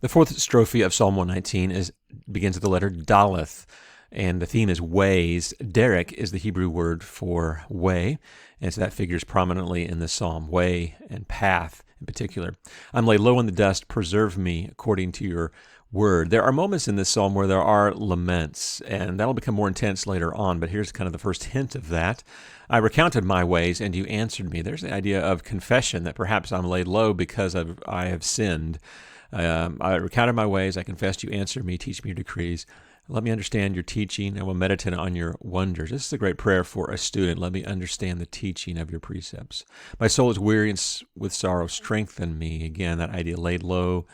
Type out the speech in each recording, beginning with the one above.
The fourth strophe of Psalm 119 begins with the letter Daleth, and the theme is ways. Derek is the Hebrew word for way, and so that figures prominently in the psalm, way and path in particular. I'm laid low in the dust, preserve me according to your word. There are moments in this psalm where there are laments, and that'll become more intense later on, but here's kind of the first hint of that. I recounted my ways, and you answered me. There's the idea of confession, that perhaps I'm laid low because I have sinned. I recounted my ways, I confessed, you answered me, teach me your decrees. Let me understand your teaching, I will meditate on your wonders. This is a great prayer for a student. Let me understand the teaching of your precepts. My soul is weary and with sorrow, strengthen me. Again, that idea, laid low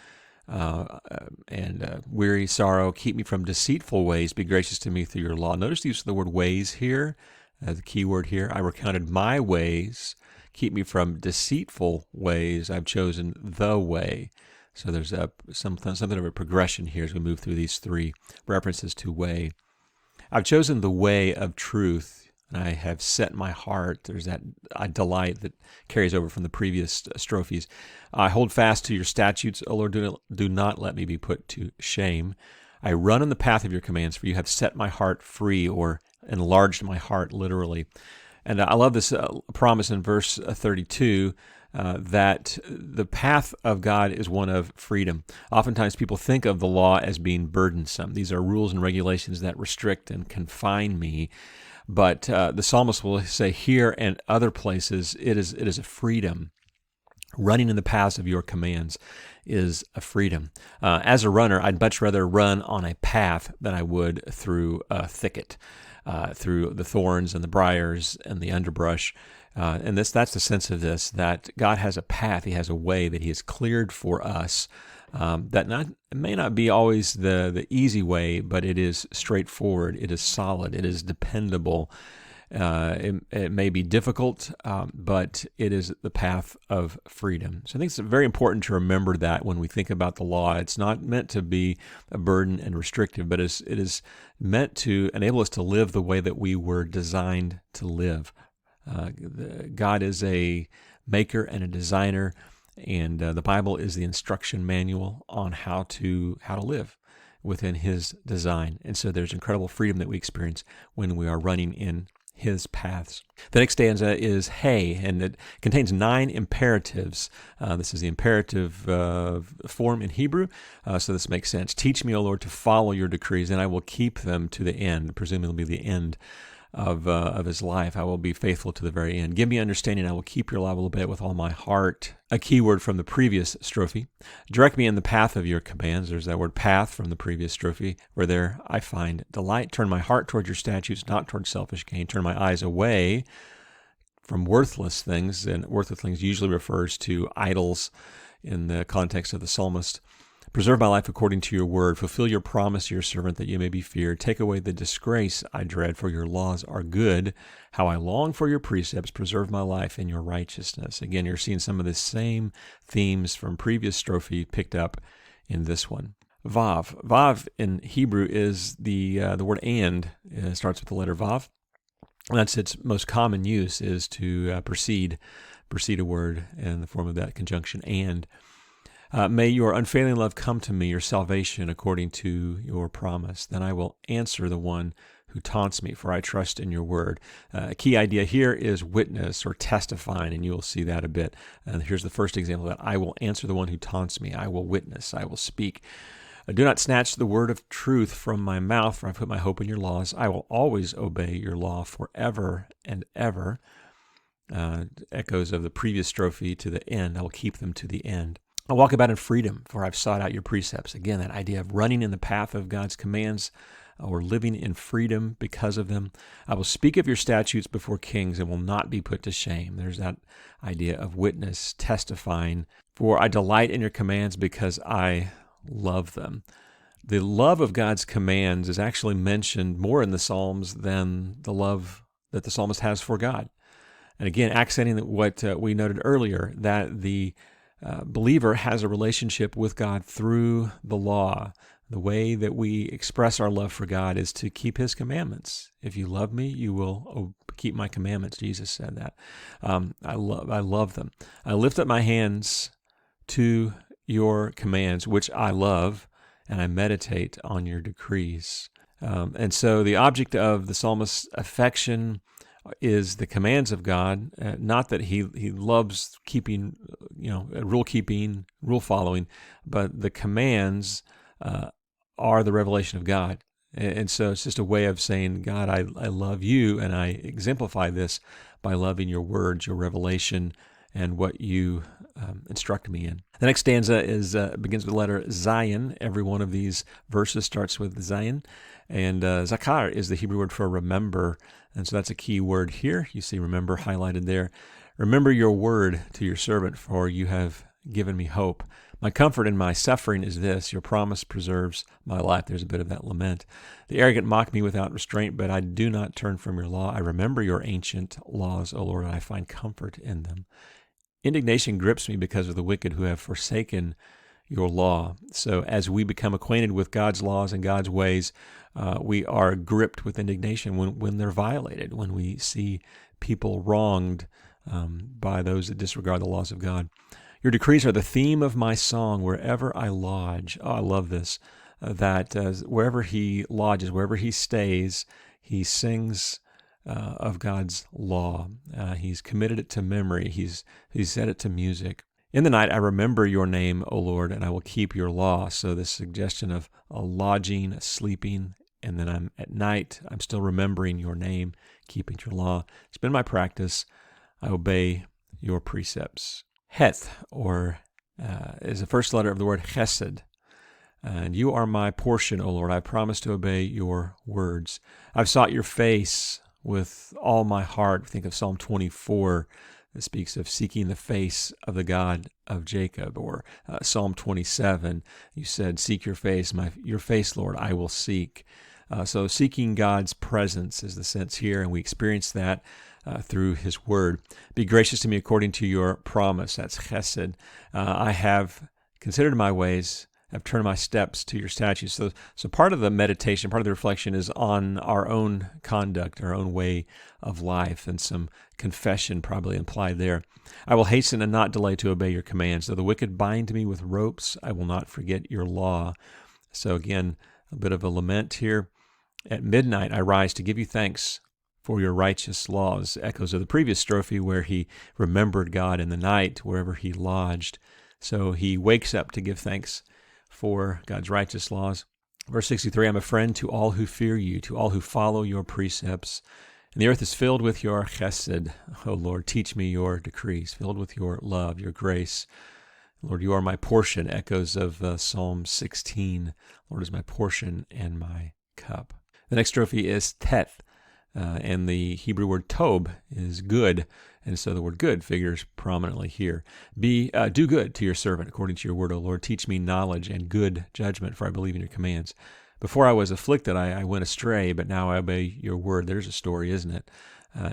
and weary, sorrow. Keep me from deceitful ways, be gracious to me through your law. Notice the use of the word ways here, the key word here. I recounted my ways, keep me from deceitful ways. I've chosen the way. So there's something of a progression here as we move through these three references to way. I've chosen the way of truth, and I have set my heart. There's that delight that carries over from the previous strophes. I hold fast to your statutes, O Lord, do not let me be put to shame. I run in the path of your commands, for you have set my heart free, or enlarged my heart, literally. And I love this promise in verse 32, that the path of God is one of freedom. Oftentimes people think of the law as being burdensome. These are rules and regulations that restrict and confine me. But the psalmist will say here and other places, it is a freedom. Running in the paths of your commands is a freedom. As a runner, I'd much rather run on a path than I would through a thicket, through the thorns and the briars and the underbrush. And that's the sense of this, that God has a path, He has a way that He has cleared for us, that may not be always the easy way, but it is straightforward, it is solid, it is dependable. It may be difficult, but it is the path of freedom. So I think it's very important to remember that when we think about the law. It's not meant to be a burden and restrictive, but it is meant to enable us to live the way that we were designed to live. God is a maker and a designer, and the Bible is the instruction manual on how to live within His design. And so there's incredible freedom that we experience when we are running in His paths. The next stanza is hey, and it contains 9 imperatives. This is the imperative form in Hebrew, so this makes sense. Teach me, O Lord, to follow your decrees, and I will keep them to the end. Presumably it'll be the end of his life. I will be faithful to the very end. Give me understanding. I will keep your law, will obey it with all my heart. A key word from the previous strophe. Direct me in the path of your commands. There's that word path from the previous strophe, where there I find delight. Turn my heart toward your statutes, not toward selfish gain. Turn my eyes away from worthless things, and worthless things usually refers to idols in the context of the psalmist. Preserve my life according to your word. Fulfill your promise to your servant that you may be feared. Take away the disgrace I dread, for your laws are good. How I long for your precepts. Preserve my life in your righteousness. Again, you're seeing some of the same themes from previous strophe picked up in this one. Vav. Vav in Hebrew is the word and. It starts with the letter Vav. That's its most common use, is to precede a word in the form of that conjunction and. May your unfailing love come to me, your salvation according to your promise. Then I will answer the one who taunts me, for I trust in your word. A key idea here is witness or testifying, and you will see that a bit. And here's the first example of that. I will answer the one who taunts me. I will witness. I will speak. Do not snatch the word of truth from my mouth, for I put my hope in your laws. I will always obey your law forever and ever. Echoes of the previous strophe to the end. I will keep them to the end. I walk about in freedom, for I've sought out your precepts. Again, that idea of running in the path of God's commands, or living in freedom because of them. I will speak of your statutes before kings and will not be put to shame. There's that idea of witness, testifying. For I delight in your commands because I love them. The love of God's commands is actually mentioned more in the Psalms than the love that the psalmist has for God. And again, accenting what we noted earlier, that the believer has a relationship with God through the law. The way that we express our love for God is to keep His commandments. If you love me, you will keep my commandments. Jesus said that. I love them. I lift up my hands to your commands, which I love, and I meditate on your decrees. And so the object of the psalmist's affection is the commands of God, not that he loves keeping, rule keeping, rule following, but the commands are the revelation of God. And so it's just a way of saying, God, I love you, and I exemplify this by loving your words, your revelation, and what you instruct me in. The next stanza begins with the letter Zayin. Every one of these verses starts with Zayin. And zakar is the Hebrew word for remember. And so that's a key word here. You see remember highlighted there. Remember your word to your servant, for you have given me hope. My comfort in my suffering is this, your promise preserves my life. There's a bit of that lament. The arrogant mock me without restraint, but I do not turn from your law. I remember your ancient laws, O Lord, and I find comfort in them. Indignation grips me because of the wicked who have forsaken your law. So as we become acquainted with God's laws and God's ways, we are gripped with indignation when they're violated, when we see people wronged by those that disregard the laws of God. Your decrees are the theme of my song wherever I lodge. Oh, I love this, that wherever he lodges, wherever he stays, he sings of God's law. He's committed it to memory. He's set it to music. In the night, I remember your name, O Lord, and I will keep your law. So this suggestion of a lodging, a sleeping, and then at night, I'm still remembering your name, keeping your law. It's been my practice. I obey your precepts. Heth, is the first letter of the word chesed. And you are my portion, O Lord. I promise to obey your words. I've sought your face with all my heart. Think of Psalm 24 that speaks of seeking the face of the God of Jacob, or Psalm 27. You said, seek your face, your face, Lord, I will seek. So seeking God's presence is the sense here, and we experience that through his word. Be gracious to me according to your promise. That's chesed. I have considered my ways, have turned my steps to your statutes. So part of the meditation, part of the reflection is on our own conduct, our own way of life, and some confession probably implied there. I will hasten and not delay to obey your commands. Though the wicked bind me with ropes, I will not forget your law. So again, a bit of a lament here. At midnight I rise to give you thanks for your righteous laws. Echoes of the previous strophe where he remembered God in the night, wherever he lodged. So he wakes up to give thanks for God's righteous laws. Verse 63, I'm a friend to all who fear you, to all who follow your precepts. And the earth is filled with your chesed. O Lord, teach me your decrees, filled with your love, your grace. Lord, you are my portion. Echoes of Psalm 16. Lord is my portion and my cup. The next strophe is teth. And the Hebrew word tob is good, and so the word good figures prominently here. Do good to your servant according to your word, O Lord. Teach me knowledge and good judgment, for I believe in your commands. Before I was afflicted, I went astray, but now I obey your word. There's a story, isn't it?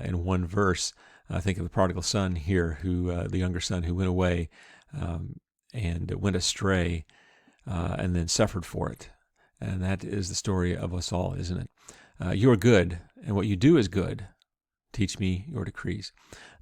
In one verse, I think of the prodigal son here, the younger son who went away and went astray and then suffered for it. And that is the story of us all, isn't it? You are good, and what you do is good. Teach me your decrees.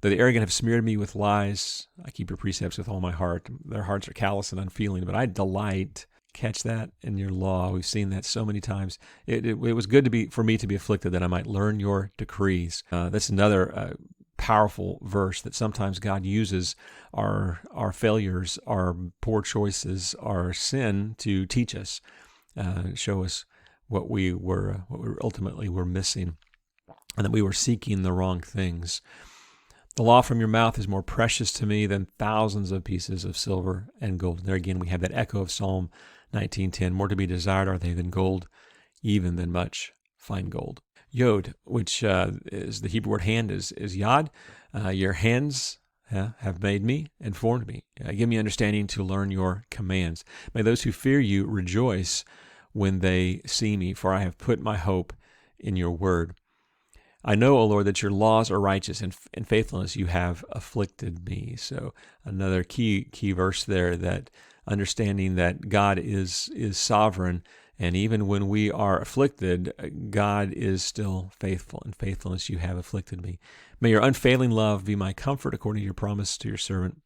Though the arrogant have smeared me with lies, I keep your precepts with all my heart. Their hearts are callous and unfeeling, but I delight. Catch that in your law. We've seen that so many times. It was good for me to be afflicted that I might learn your decrees. That's another powerful verse that sometimes God uses our failures, our poor choices, our sin to teach us, show us what we ultimately were missing, and that we were seeking the wrong things. The law from your mouth is more precious to me than thousands of pieces of silver and gold. There again, we have that echo of Psalm 19:10. More to be desired are they than gold, even than much fine gold. Yod, which is the Hebrew word hand, is yod. Your hands have made me and formed me. Give me understanding to learn your commands. May those who fear you rejoice when they see me, for I have put my hope in your word. I know, O Lord, that your laws are righteous, and in faithfulness you have afflicted me. So another key verse there, that understanding that God is sovereign, and even when we are afflicted, God is still faithful. In faithfulness you have afflicted me. May your unfailing love be my comfort according to your promise to your servant.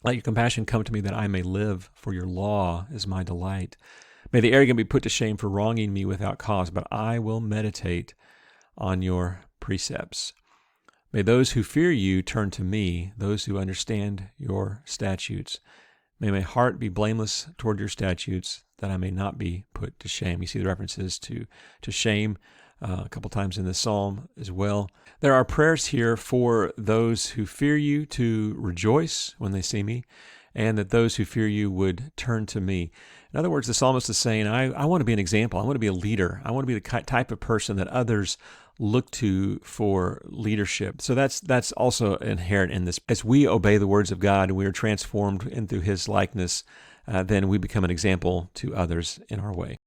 Let your compassion come to me that I may live, for your law is my delight. May the arrogant be put to shame for wronging me without cause, but I will meditate on your precepts. May those who fear you turn to me, those who understand your statutes. May my heart be blameless toward your statutes, that I may not be put to shame. You see the references to shame a couple times in the psalm as well. There are prayers here for those who fear you to rejoice when they see me, and that those who fear you would turn to me. In other words, the psalmist is saying, I want to be an example. I want to be a leader. I want to be the type of person that others look to for leadership. So that's also inherent in this. As we obey the words of God and we are transformed into His likeness, then we become an example to others in our way.